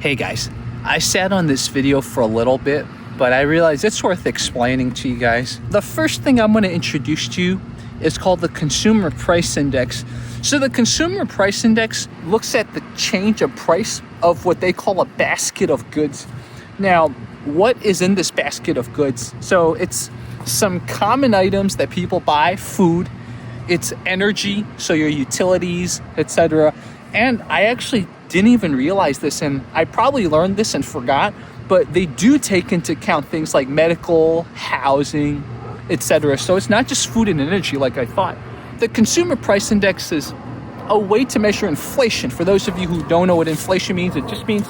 Hey guys, I sat on this video for a little bit, but I realized it's worth explaining to you guys. The first thing I'm going to introduce to you is called the Consumer Price Index. So the Consumer Price Index looks at the change of price of what they call a basket of goods. Now, what is in this basket of goods? So it's some common items that people buy, food, it's energy, so your utilities, etc. And I actually didn't even realize this, and I probably learned this and forgot, but they do take into account things like medical, housing, etc. So it's not just food and energy like I thought. The Consumer Price Index is a way to measure inflation. For those of you who don't know what inflation means, it just means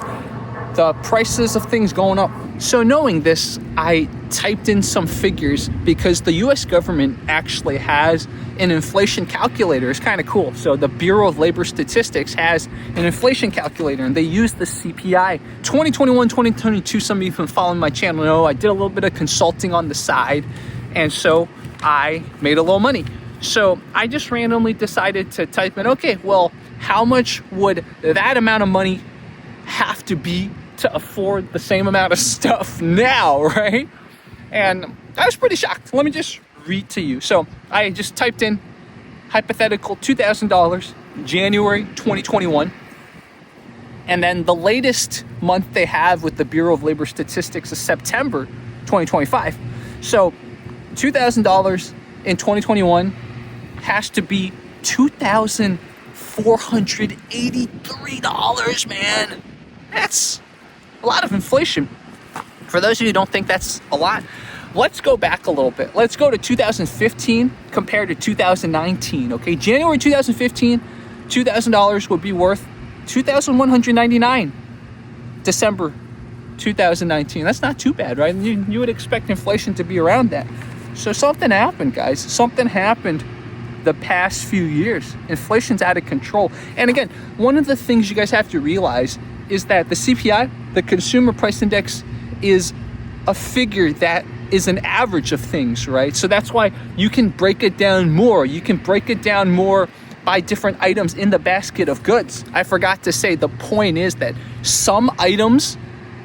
the prices of things going up. So knowing this, I typed in some figures because the US government actually has an inflation calculator. It's kind of cool. So the Bureau of Labor Statistics has an inflation calculator, and they use the CPI. 2021, 2022, some of you who follow my channel know I did a little bit of consulting on the side, and so I made a little money. So I just randomly decided to type in, okay, well, how much would that amount of money have to be to afford the same amount of stuff now, right? And I was pretty shocked. Let me just read to you. So I just typed in hypothetical $2,000, January 2021. And then the latest month they have with the Bureau of Labor Statistics is September 2025. So $2,000 in 2021 has to be $2,483, man. That's a lot of inflation. For those of you who don't think that's a lot, let's go back a little bit. Let's go to 2015 compared to 2019, okay? January 2015, $2,000 would be worth $2,199. December 2019, that's not too bad, right? You would expect inflation to be around that. So something happened, guys. Something happened the past few years. Inflation's out of control. And again, one of the things you guys have to realize is that the CPI, the Consumer Price Index, is a figure that is an average of things, right? So that's why you can break it down more. You can break it down more by different items in the basket of goods. I forgot to say, the point is that some items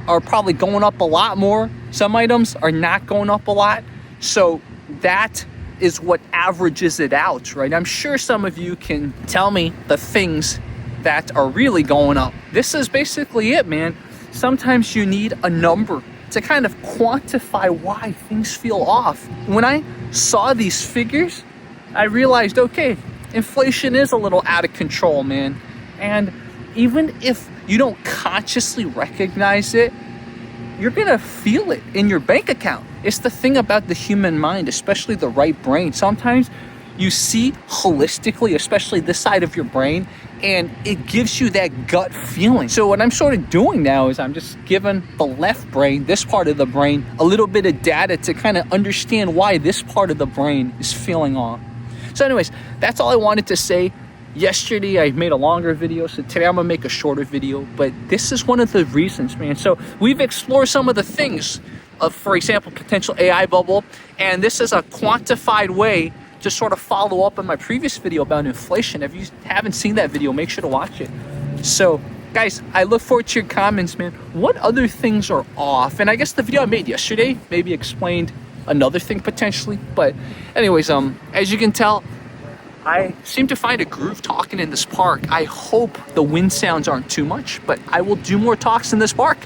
are probably going up a lot more. Some items are not going up a lot. So that is what averages it out, right? I'm sure some of you can tell me the things that are really going up. This is basically it, man. Sometimes you need a number to kind of quantify why things feel off. When I saw these figures, I realized, okay, inflation is a little out of control, man. And even if you don't consciously recognize it, you're gonna feel it in your bank account. It's the thing about the human mind, especially the right brain. Sometimes you see holistically, especially this side of your brain, and it gives you that gut feeling. So what I'm sort of doing now is I'm just giving the left brain, this part of the brain, a little bit of data to kind of understand why this part of the brain is feeling off. So anyways, that's all I wanted to say. Yesterday I made a longer video, so today I'm gonna make a shorter video, but this is one of the reasons, man. So we've explored some of the things of, for example, potential AI bubble, and this is a quantified way to sort of follow up on my previous video about inflation. If you haven't seen that video, make sure to watch it. So guys, I look forward to your comments, man. What other things are off? And I guess the video I made yesterday maybe explained another thing potentially, but anyways, as you can tell, I seem to find a groove talking in this park. I hope the wind sounds aren't too much, but I will do more talks in this park.